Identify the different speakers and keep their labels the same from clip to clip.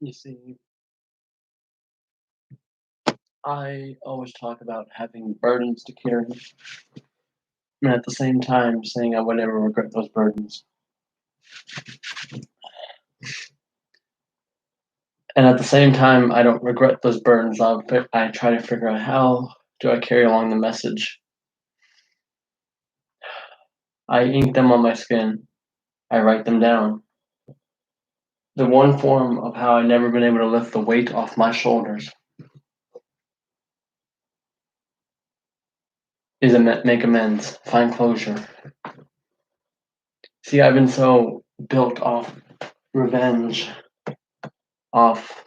Speaker 1: You see, I always talk about having burdens to carry, and at the same time saying I would never regret those burdens. And at the same time, I don't regret those burdens. I try to figure out how do I carry along the message. I ink them on my skin. I write them down. The one form of how I've never been able to lift the weight off my shoulders is make amends, find closure. See, I've been so built off revenge, off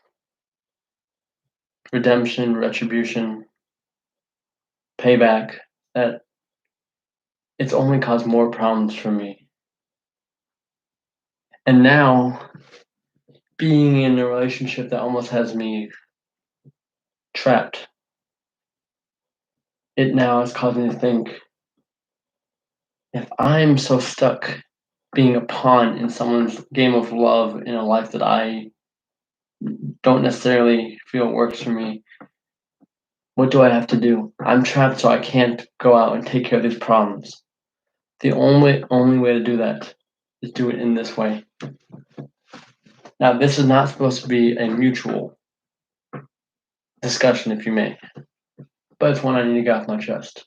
Speaker 1: redemption, retribution, payback, that it's only caused more problems for me. And now, being in a relationship that almost has me trapped, it now is causing me to think if I'm so stuck being a pawn in someone's game of love in a life that I don't necessarily feel works for me, what do I have to do? I'm trapped, so I can't go out and take care of these problems. The only way to do that is do it in this way. Now, this is not supposed to be a mutual discussion, if you may, but it's one I need to get off my chest.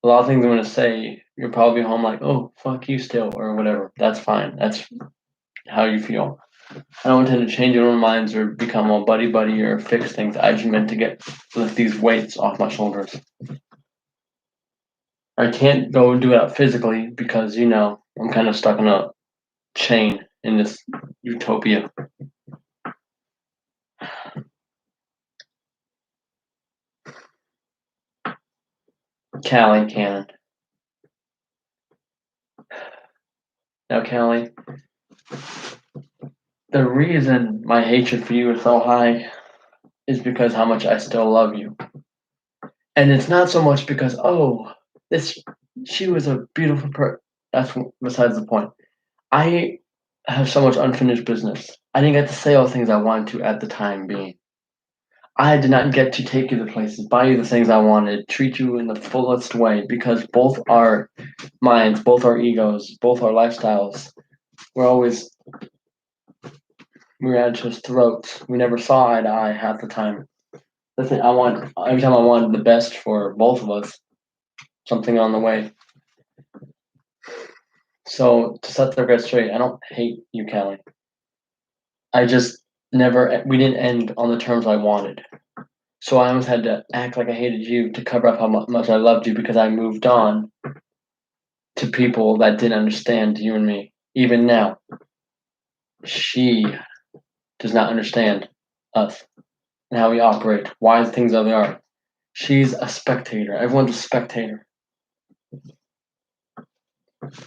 Speaker 1: A lot of things I'm going to say, you'll probably be home like, oh, fuck you still, or whatever. That's fine. That's how you feel. I don't intend to change your own minds or become all buddy buddy or fix things. I just meant to lift these weights off my shoulders. I can't go and do it out physically because, I'm kind of stuck in a chain in this utopia. Callie Cannon. Now, Callie, the reason my hatred for you is so high is because how much I still love you. And it's not so much because, she was a beautiful person. That's besides the point. I have so much unfinished business. I didn't get to say all the things I wanted to at the time being. I did not get to take you to places, buy you the things I wanted, treat you in the fullest way because both our minds, both our egos, both our lifestyles we were at each other's throats. We never saw eye to eye half the time. Every time I wanted the best for both of us, something on the way. So to set the record straight, I don't hate you, Callie. I just we didn't end on the terms I wanted. So I almost had to act like I hated you to cover up how much I loved you because I moved on to people that didn't understand you and me. Even now, she does not understand us and how we operate, why things are they are. She's a spectator. Everyone's a spectator.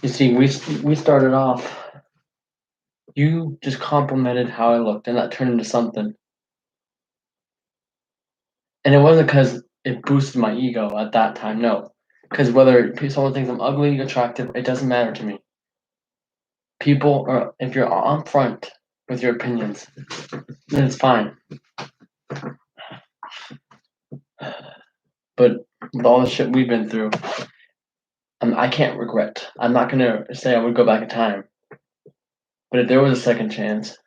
Speaker 1: You see, we started off. You just complimented how I looked, and that turned into something. And it wasn't because it boosted my ego at that time. No, because whether someone thinks I'm ugly, attractive, it doesn't matter to me. People are if you're on front with your opinions, then it's fine. But with all the shit we've been through, I can't regret. I'm not gonna say I would go back in time, but if there was a second chance,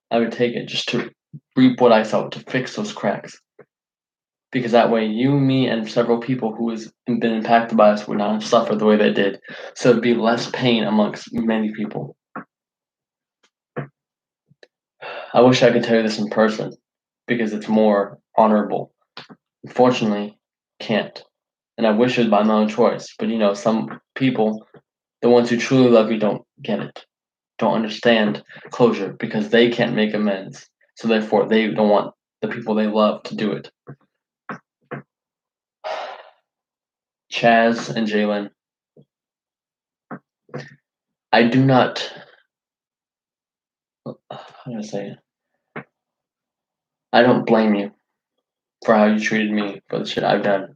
Speaker 1: I would take it just to reap what I sowed, to fix those cracks. Because that way, you, me, and several people who has been impacted by us would not have suffered the way they did. So it'd be less pain amongst many people. I wish I could tell you this in person, because it's more honorable. Unfortunately, can't. And I wish it was by my own choice. But some people, the ones who truly love you, don't get it, don't understand closure because they can't make amends. So therefore, they don't want the people they love to do it. Chaz and Jalen, I do not. How do I say it? I don't blame you for how you treated me for the shit I've done.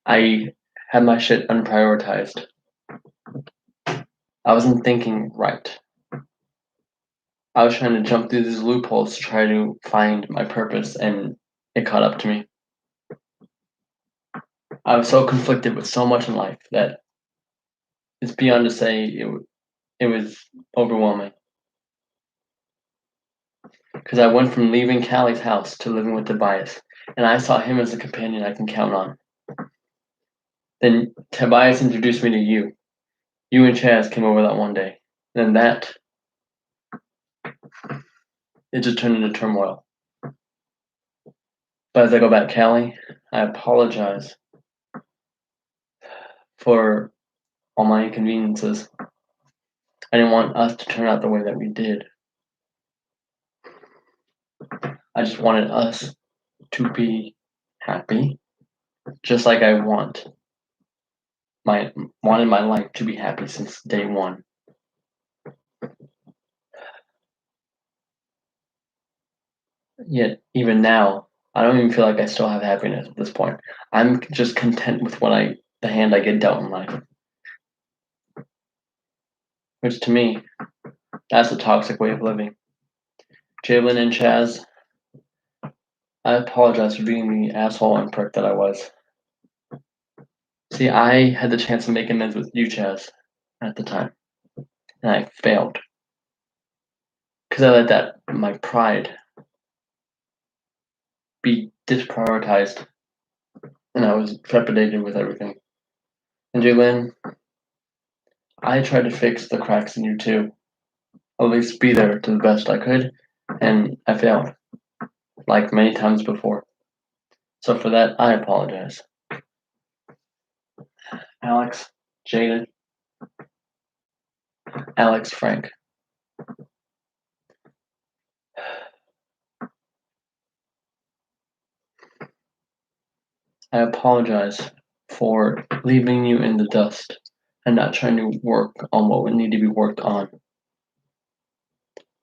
Speaker 1: I had my shit unprioritized. I wasn't thinking right. I was trying to jump through these loopholes to try to find my purpose, and it caught up to me. I was so conflicted with so much in life that it's beyond to say it was overwhelming. Because I went from leaving Callie's house to living with Tobias, and I saw him as a companion I can count on. Then Tobias introduced me to you. You and Chaz came over that one day. Then it just turned into turmoil. But as I go back, Callie, I apologize for all my inconveniences. I didn't want us to turn out the way that we did. I just wanted us to be happy, just like I wanted my life to be happy since day one. Yet even now, I don't even feel like I still have happiness at this point. I'm just content with the hand I get dealt in life. Which to me, that's a toxic way of living. Jalen and Chaz, I apologize for being the asshole and prick that I was. See, I had the chance to make amends with you, Chaz, at the time, and I failed. Because I let my pride be disprioritized, and I was trepidated with everything. And Jalen, I tried to fix the cracks in you too. At least be there to the best I could, and I failed, like many times before. So for that, I apologize. Alex, Jaden, Alex, Frank. I apologize for leaving you in the dust and not trying to work on what would need to be worked on.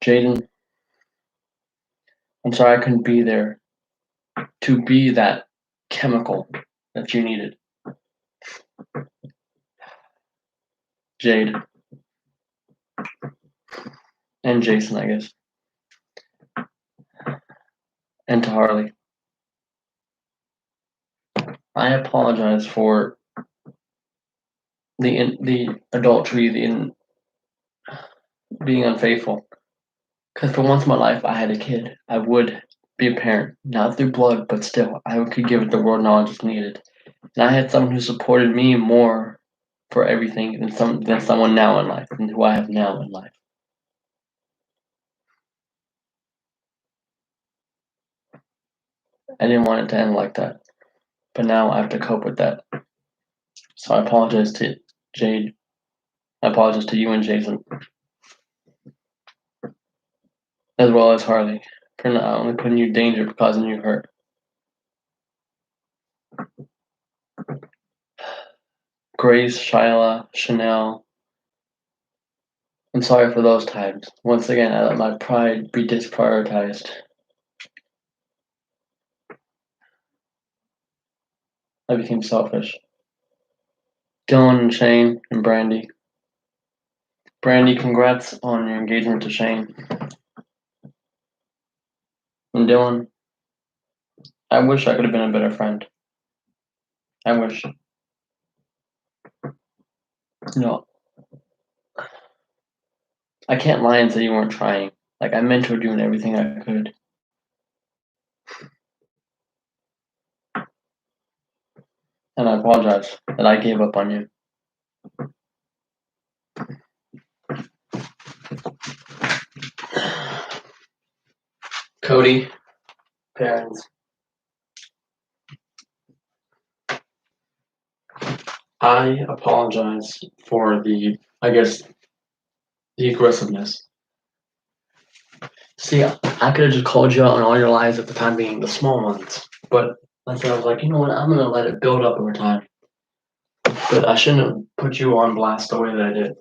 Speaker 1: Jaden, I'm sorry I couldn't be there to be that chemical that you needed. Jade. And Jason, I guess. And to Harley. I apologize for the adultery, being unfaithful. Because for once in my life, I had a kid. I would be a parent, not through blood, but still, I could give it the world knowledge it's needed. And I had someone who supported me more for everything than someone now in life, than who I have now in life. I didn't want it to end like that, but now I have to cope with that. So I apologize to Jade. I apologize to you and Jason, as well as Harley, for not only putting you in danger but causing you hurt. Grace, Shyla, Chanel. I'm sorry for those times. Once again, I let my pride be disprioritized. I became selfish. Dylan and Shane and Brandy. Brandy, congrats on your engagement to Shane. And Dylan, I wish I could have been a better friend. I wish. No, I can't lie and say you weren't trying. Like, I mentored you in everything I could. And I apologize that I gave up on you. Cody, parents, I apologize for the aggressiveness. See, I could have just called you out on all your lies at the time being, the small ones. But I was like, you know what, I'm going to let it build up over time. But I shouldn't have put you on blast the way that I did.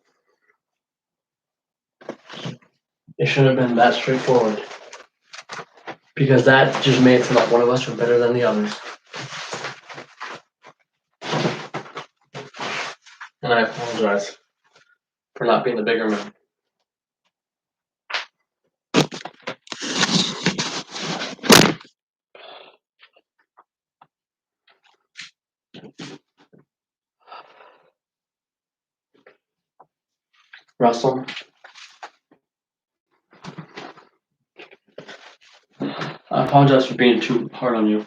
Speaker 1: It should have been that straightforward. Because that just made it seem like one of us was better than the others. And I apologize for not being the bigger man. Russell, I apologize for being too hard on you.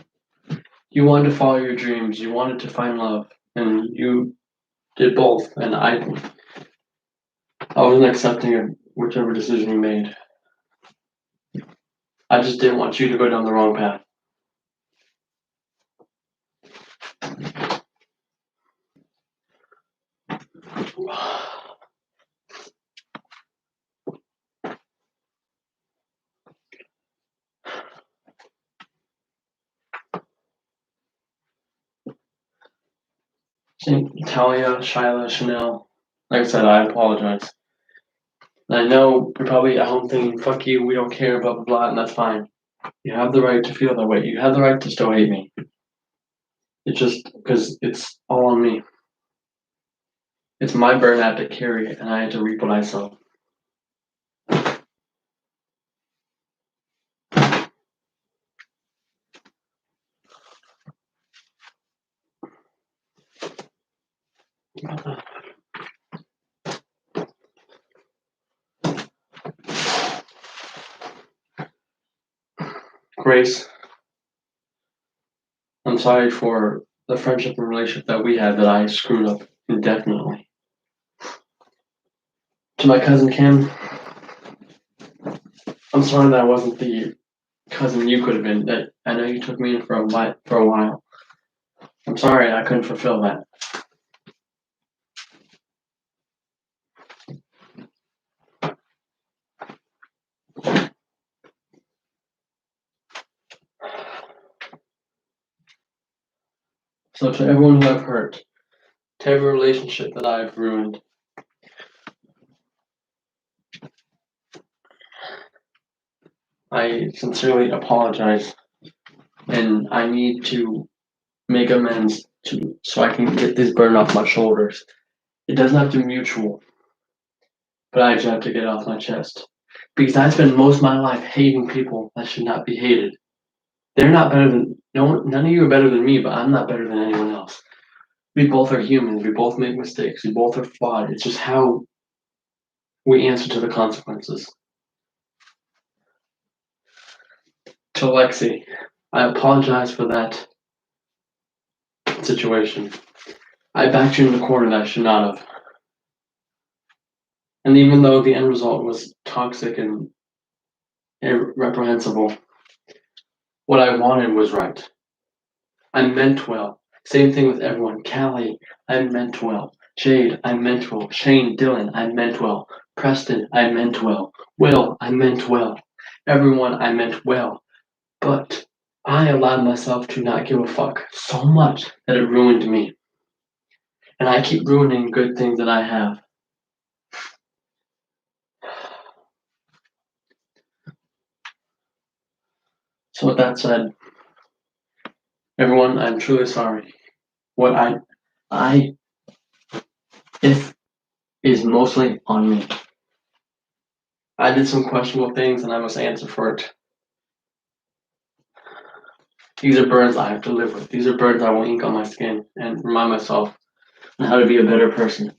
Speaker 1: You wanted to follow your dreams, you wanted to find love, and you did both, and I wasn't accepting of whichever decision you made. I just didn't want you to go down the wrong path. Talia, Shyla, Chanel, like I said, I apologize. And I know you're probably at home thinking, fuck you, we don't care, blah, blah, blah, and that's fine. You have the right to feel that way. You have the right to still hate me. It's just because it's all on me. It's my burden I have to carry, and I had to reap what I sow. Grace, I'm sorry for the friendship and relationship that we had that I screwed up indefinitely. To my cousin Kim, I'm sorry that I wasn't the cousin you could have been. That I know you took me in for a while. I'm sorry I couldn't fulfill that. So to everyone who I've hurt, to every relationship that I've ruined, I sincerely apologize, and I need to make amends so I can get this burden off my shoulders. It doesn't have to be mutual, but I just have to get it off my chest. Because I spent most of my life hating people that should not be hated. They're not better than none of you are better than me, but I'm not better than anyone else. We both are humans, we both make mistakes, we both are flawed. It's just how we answer to the consequences. To Lexi, I apologize for that situation. I backed you in the corner that I should not have. And even though the end result was toxic and reprehensible, what I wanted was right. I meant well. Same thing with everyone. Callie, I meant well. Jade, I meant well. Shane, Dylan, I meant well. Preston, I meant well. Will, I meant well. Everyone, I meant well. But I allowed myself to not give a fuck so much that it ruined me. And I keep ruining good things that I have. So with that said, everyone, I'm truly sorry. What if is mostly on me. I did some questionable things and I must answer for it. These are burdens I have to live with. These are burdens I will ink on my skin and remind myself on how to be a better person.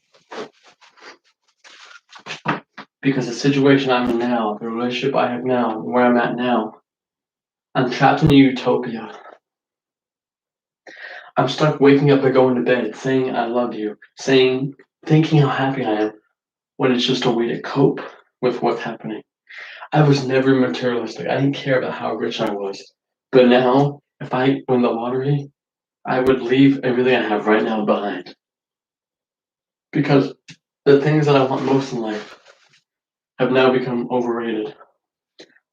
Speaker 1: Because the situation I'm in now, the relationship I have now, where I'm at now, I'm trapped in a utopia. I'm stuck waking up and going to bed, saying I love you, thinking how happy I am, when it's just a way to cope with what's happening. I was never materialistic. I didn't care about how rich I was. But now, if I win the lottery, I would leave everything I have right now behind. Because the things that I want most in life have now become overrated.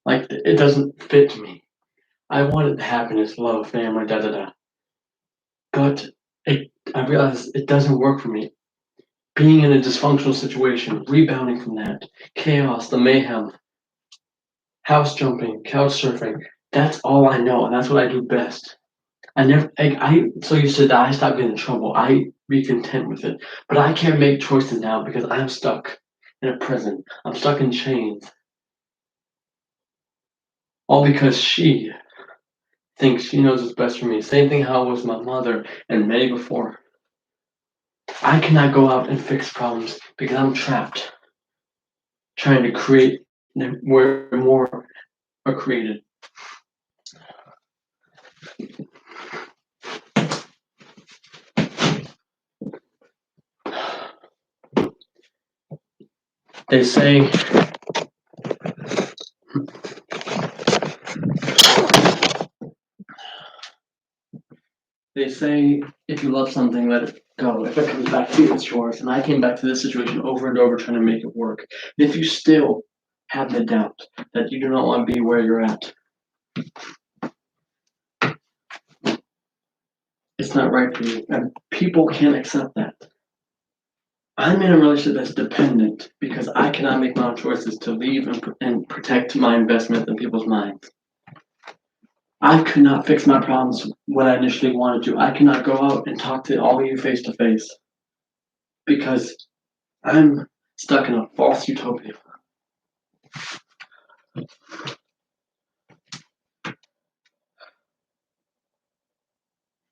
Speaker 1: Like, it doesn't fit me. I wanted happiness, love, family, da da da. But I realized it doesn't work for me. Being in a dysfunctional situation, rebounding from that, chaos, the mayhem, house jumping, couch surfing, that's all I know, and that's what I do best. I so used to that I stopped getting in trouble. I be content with it. But I can't make choices now because I'm stuck in a prison. I'm stuck in chains. All because she thinks she knows what's best for me. Same thing how it was my mother and many before. I cannot go out and fix problems because I'm trapped. trying to create where more are created. They say if you love something, let it go. If it comes back to you, it's yours. And I came back to this situation over and over trying to make it work. If you still have the doubt that you do not want to be where you're at, it's not right for you. And people can't accept that. I'm in a relationship that's dependent because I cannot make my own choices to leave and protect my investment in people's minds. I could not fix my problems when I initially wanted to. I cannot go out and talk to all of you face to face because I'm stuck in a false utopia.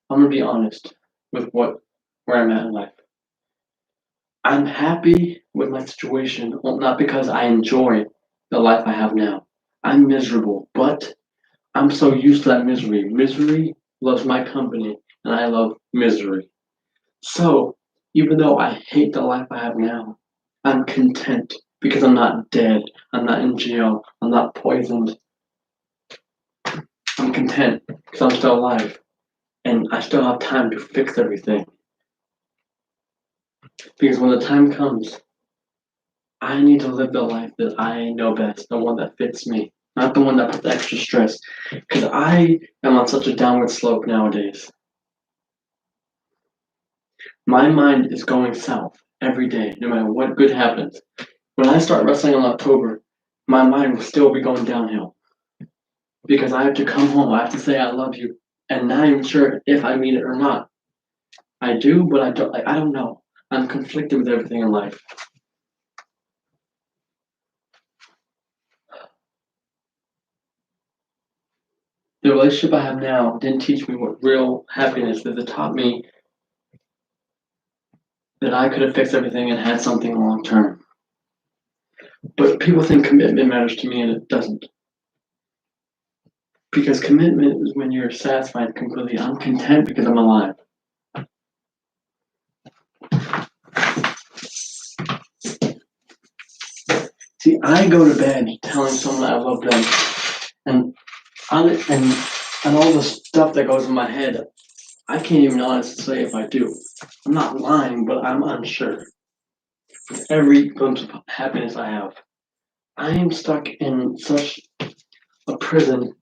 Speaker 1: I'm gonna be honest with where I'm at in life. I'm happy with my situation, not because I enjoy the life I have now. I'm miserable, but I'm so used to that misery. Misery loves my company, and I love misery. So, even though I hate the life I have now, I'm content because I'm not dead. I'm not in jail. I'm not poisoned. I'm content because I'm still alive, and I still have time to fix everything. Because when the time comes, I need to live the life that I know best, the one that fits me, not the one that puts extra stress. Because I am on such a downward slope nowadays. My mind is going south every day, no matter what good happens. When I start wrestling in October, my mind will still be going downhill. Because I have to come home, I have to say I love you, and not even sure if I mean it or not. I do, but I don't. I don't know. I'm conflicted with everything in life. The relationship I have now didn't teach me what real happiness is. It taught me that I could have fixed everything and had something long term. But people think commitment matters to me, and it doesn't. Because commitment is when you're satisfied completely. I'm content because I'm alive. See, I go to bed telling someone I love them, and and all the stuff that goes in my head, I can't even honestly say if I do. I'm not lying, but I'm unsure. With every glimpse of happiness I have, I am stuck in such a prison.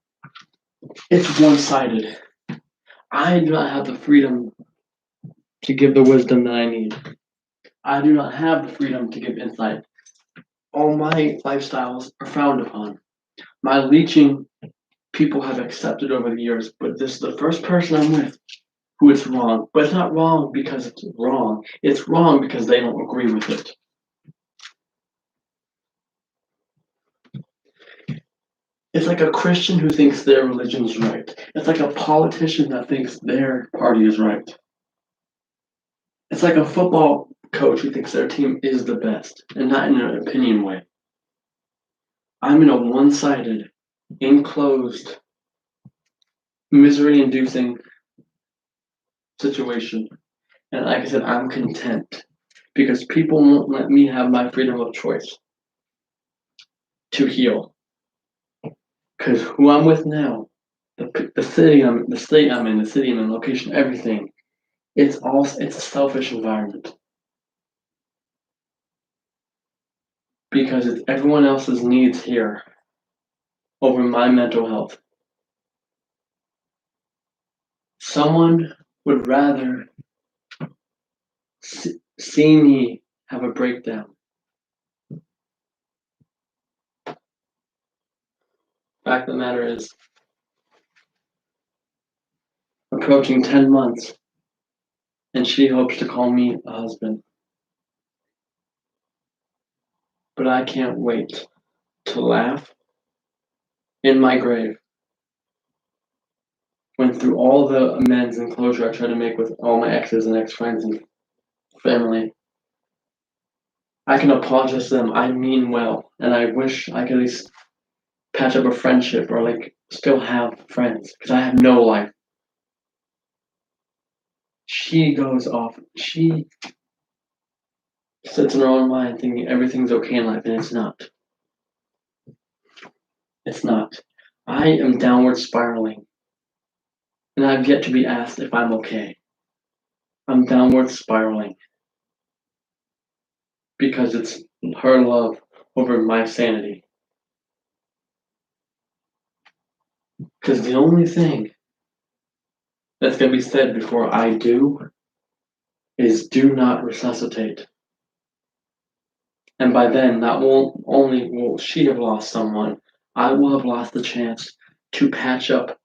Speaker 1: It's one-sided. I do not have the freedom to give the wisdom that I need. I do not have the freedom to give insight. All my lifestyles are frowned upon. My leeching people have accepted over the years, but this is the first person I'm with who it's wrong. But it's not wrong because it's wrong. It's wrong because they don't agree with it. It's like a Christian who thinks their religion's right. It's like a politician that thinks their party is right. It's like a football coach who thinks their team is the best, and not in an opinion way. I'm in a one-sided, enclosed, misery-inducing situation. And like I said, I'm content because people won't let me have my freedom of choice to heal. Because who I'm with now, the state I'm in, the city I'm in, location, everything, it's a selfish environment. Because it's everyone else's needs here over my mental health. Someone would rather see me have a breakdown. Fact of the matter is, approaching 10 months, and she hopes to call me a husband. But I can't wait to laugh in my grave when through all the amends and closure I try to make with all my exes and ex-friends and family, I can apologize to them. I mean well, and I wish I could at least patch up a friendship or like still have friends because I have no life. She goes off. She sits in her own mind thinking everything's okay in life, and it's not. It's not. I am downward spiraling, and I've yet to be asked if I'm okay. I'm downward spiraling because it's her love over my sanity. Because the only thing that's going to be said before I do is do not resuscitate. And by then, not only will she have lost someone, I will have lost the chance to patch up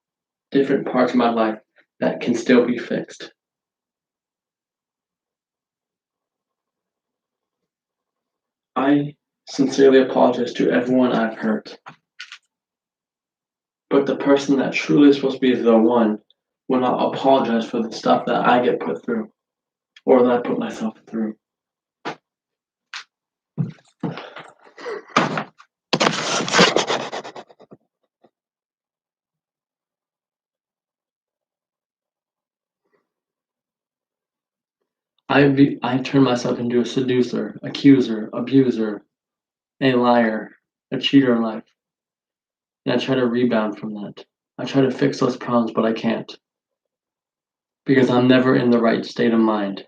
Speaker 1: different parts of my life that can still be fixed. I sincerely apologize to everyone I've hurt. But the person that truly is supposed to be the one will not apologize for the stuff that I get put through or that I put myself through. I turn myself into a seducer, accuser, abuser, a liar, a cheater in life. And I try to rebound from that. I try to fix those problems, but I can't. Because I'm never in the right state of mind.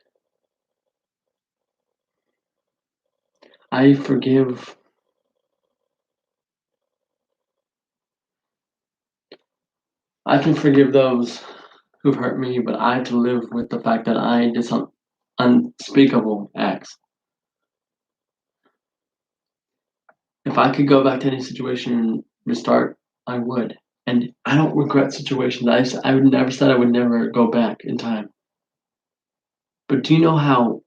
Speaker 1: I forgive. I can forgive those who've hurt me, but I have to live with the fact that I did some unspeakable acts. If I could go back to any situation and restart, I would. And I don't regret situations. I would never said I would never go back in time. But do you know how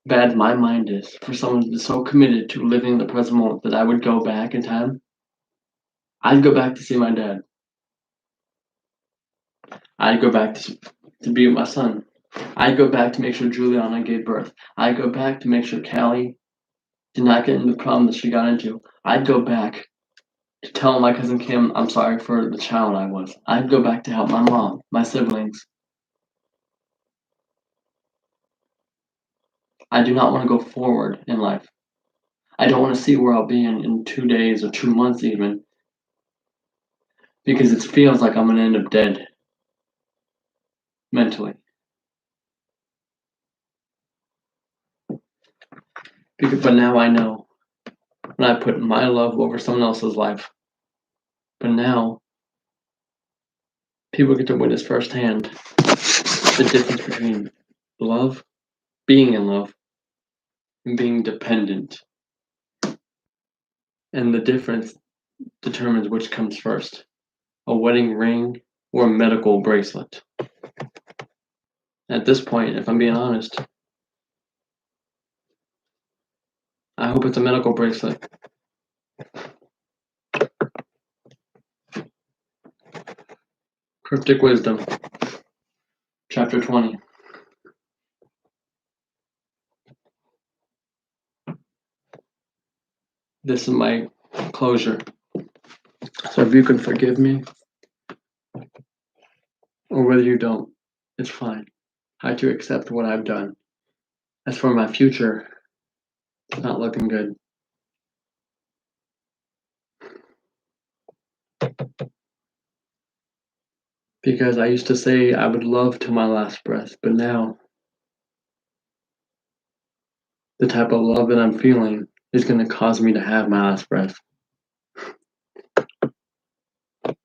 Speaker 1: bad my mind is for someone that's so committed to living the present moment that I would go back in time? I'd go back to see my dad. I'd go back to be with my son. I'd go back to make sure Juliana gave birth. I'd go back to make sure Callie did not get into the problem that she got into. I'd go back to tell my cousin Kim I'm sorry for the child I was. I'd go back to help my mom, my siblings. I do not want to go forward in life. I don't want to see where I'll be in 2 days or 2 months even. Because it feels like I'm going to end up dead. Mentally. But now I know. And I put my love over someone else's life. But now, people get to witness firsthand the difference between love, being in love, and being dependent. And the difference determines which comes first, a wedding ring or a medical bracelet. At this point, if I'm being honest, I hope it's a medical bracelet. Cryptic Wisdom, Chapter 20. This is my closure. So if you can forgive me, or whether you don't, it's fine. I have to accept what I've done. As for my future, it's not looking good. Because I used to say I would love to my last breath, but now the type of love that I'm feeling is going to cause me to have my last breath.